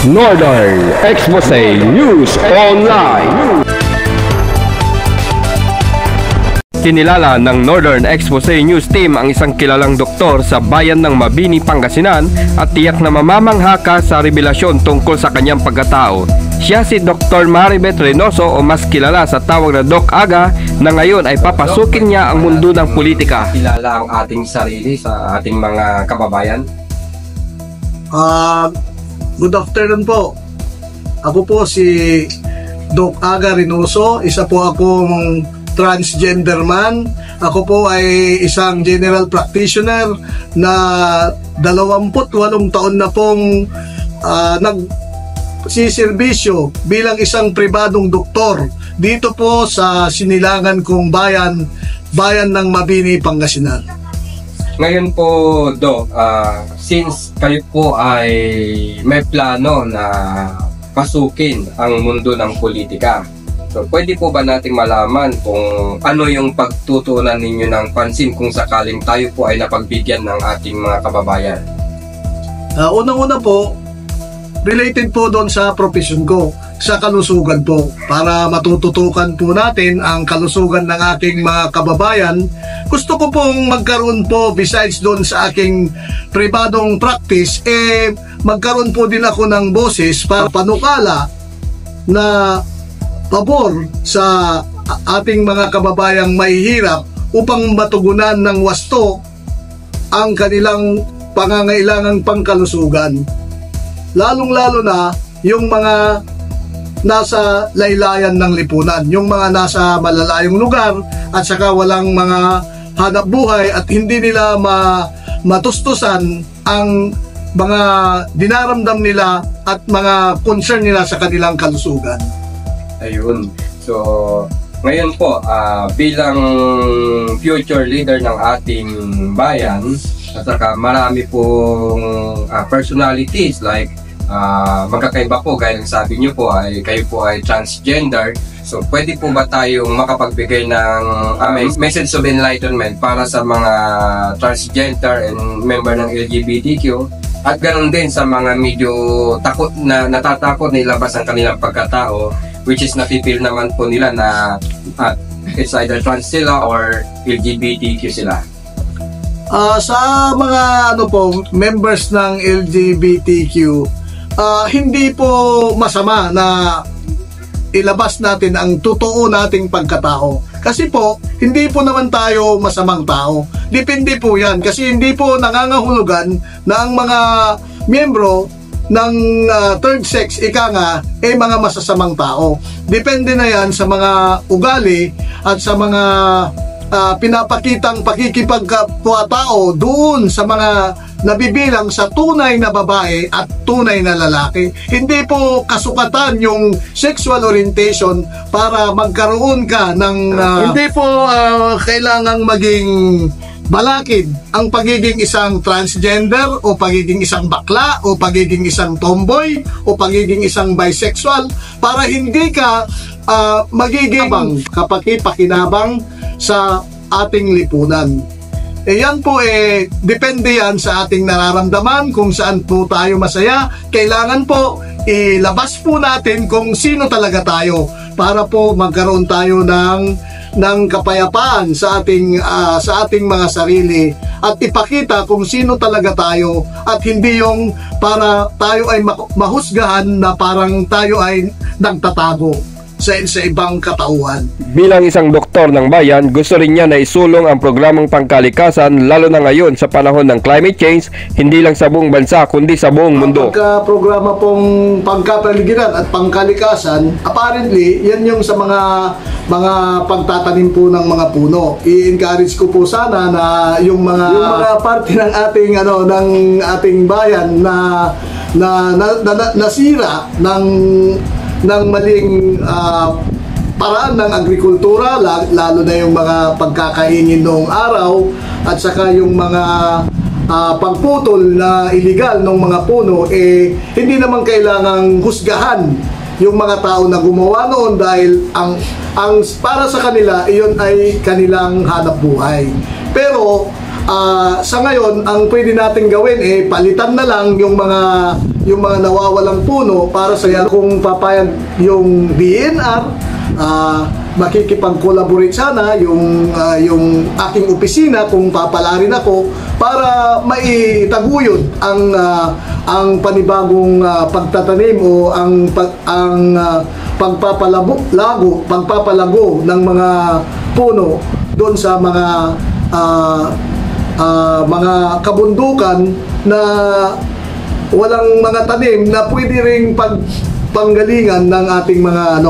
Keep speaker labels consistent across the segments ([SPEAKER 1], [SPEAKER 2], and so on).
[SPEAKER 1] Northern Exposé News Online. Kinilala ng Northern Exposé News Team ang isang kilalang doktor sa bayan ng Mabini, Pangasinan at tiyak na mamamangha ka sa revelasyon tungkol sa kanyang pagkatao. Siya si Dr. Maribeth Reynoso o mas kilala sa tawag na Doc Aga na ngayon ay papasukin niya ang mundo ng politika. Kilala ang ating sarili sa ating mga kababayan.
[SPEAKER 2] Good afternoon po. Ako po si Doc Aga Reynoso. Isa po akong transgender man. Ako po ay isang general practitioner na 28 taon na pong nagsiservisyo bilang isang pribadong doktor dito po sa sinilangan kong bayan ng Mabini, Pangasinan.
[SPEAKER 1] Ngayon po, Doc, since kayo po ay may plano na pasukin ang mundo ng politika, so pwede po ba nating malaman kung ano yung pagtutuunan ninyo ng pansin kung sakaling tayo po ay napagbigyan ng ating mga kababayan?
[SPEAKER 2] Unang-una po, related po doon sa profession ko, sa kalusugan po. Para matututukan po natin ang kalusugan ng aking mga kababayan, gusto ko pong magkaroon po, besides doon sa aking pribadong practice, magkaroon po din ako ng boses para panukala na pabor sa ating mga kababayang mahihirap upang matugunan ng wasto ang kanilang pangangailangang pangkalusugan. Lalong-lalo na yung mga nasa laylayan ng lipunan, yung mga nasa malalayong lugar at saka walang mga hanap buhay at hindi nila matustusan ang mga dinaramdam nila at mga concern nila sa kanilang kalusugan.
[SPEAKER 1] Ayun. So, ngayon po, bilang future leader ng ating bayan, at saka marami pong personalities like magkakaiba po, gaya ng sabi nyo po ay kayo po ay transgender. So pwede po ba tayong makapagbigay ng message of enlightenment para sa mga transgender and member ng LGBTQ at ganoon din sa mga medyo takot na natatakot na ilabas ang kanilang pagkatao, which is napipil naman po nila na it's either trans sila or LGBTQ sila?
[SPEAKER 2] Sa mga members ng LGBTQ, hindi po masama na ilabas natin ang totoo nating pagkatao. Kasi po, hindi po naman tayo masamang tao. Depende po yan. Kasi hindi po nangangahulugan na ang mga miyembro ng third sex, mga masasamang tao. Depende na yan sa mga ugali at sa mga pinapakitang pakikipagkapwa-tao doon sa mga nabibilang sa tunay na babae at tunay na lalaki. Hindi po kasukatan yung sexual orientation para magkaroon ka ng hindi po kailangang maging balakid ang pagiging isang transgender o pagiging isang bakla o pagiging isang tomboy o pagiging isang bisexual para hindi ka magiging kapakipakinabang sa ating lipunan. Yan po depende yan sa ating nararamdaman kung saan po tayo masaya. Kailangan po ilabas po natin kung sino talaga tayo para po magkaroon tayo ng kapayapaan sa ating mga sarili at ipakita kung sino talaga tayo at hindi yung para tayo ay mahusgahan na parang tayo ay nagtatago sa ibang katauhan.
[SPEAKER 1] Bilang isang doktor ng bayan, gusto rin niya na isulong ang programang pangkalikasan lalo na ngayon sa panahon ng climate change, hindi lang sa buong bansa kundi sa buong mundo.
[SPEAKER 2] Ang programa pong pangkapaligiran at pangkalikasan, apparently, yan yung sa mga pagtatanim po ng mga puno. I-encourage ko po sana na yung mga parte ng ating bayan na nasira ng maling paraan ng agrikultura, lalo na yung mga pagkakaingin noong araw at saka yung mga pagputol na iligal ng mga puno, hindi naman kailangang husgahan yung mga tao na gumawa noon dahil ang para sa kanila iyon ay kanilang hanap buhay. Pero sa ngayon, ang pwede natin gawin palitan na lang yung yung mga nawawalang puno para sa yan. Kung papayag yung DNR, makikipag-collaborate sana yung aking opisina kung papalarin ako para maitaguyod ang panibagong pagtatanim o ang pagpapalago ng mga puno doon sa mga kabundukan na walang mga tanim na pwede ring panggalingan ng ating mga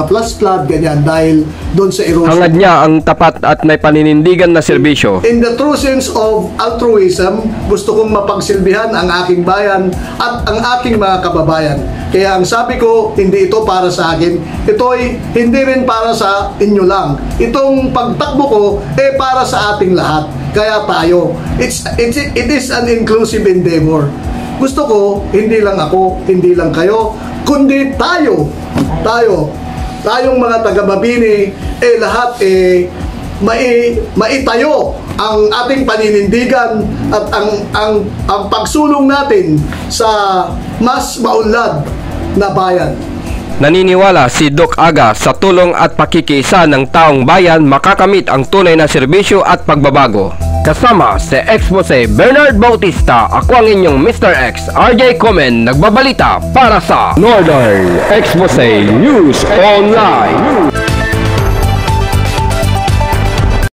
[SPEAKER 2] flash flood ganyan dahil doon sa erosion.
[SPEAKER 3] Hangad niya ang tapat at may paninindigan na serbisyo.
[SPEAKER 2] In the true sense of altruism, gusto kong mapagsilbihan ang aking bayan at ang aking mga kababayan. Kaya ang sabi ko, hindi ito para sa akin. Ito'y hindi rin para sa inyo lang. Itong pagtakbo ko, para sa ating lahat. Kaya tayo. It is an inclusive endeavor. Gusto ko, hindi lang ako, hindi lang kayo, kundi tayong mga taga-Mabini, lahat maitayo ang ating paninindigan at ang pagsulong natin sa mas maunlad na bayan.
[SPEAKER 3] Naniniwala si Doc Aga sa tulong at pakikiisa ng taong bayan makakamit ang tunay na serbisyo at pagbabago. Kasama si Expose Bernard Bautista, ako ang inyong Mr. X, RJ Komen, nagbabalita para sa Northern Expose News Online.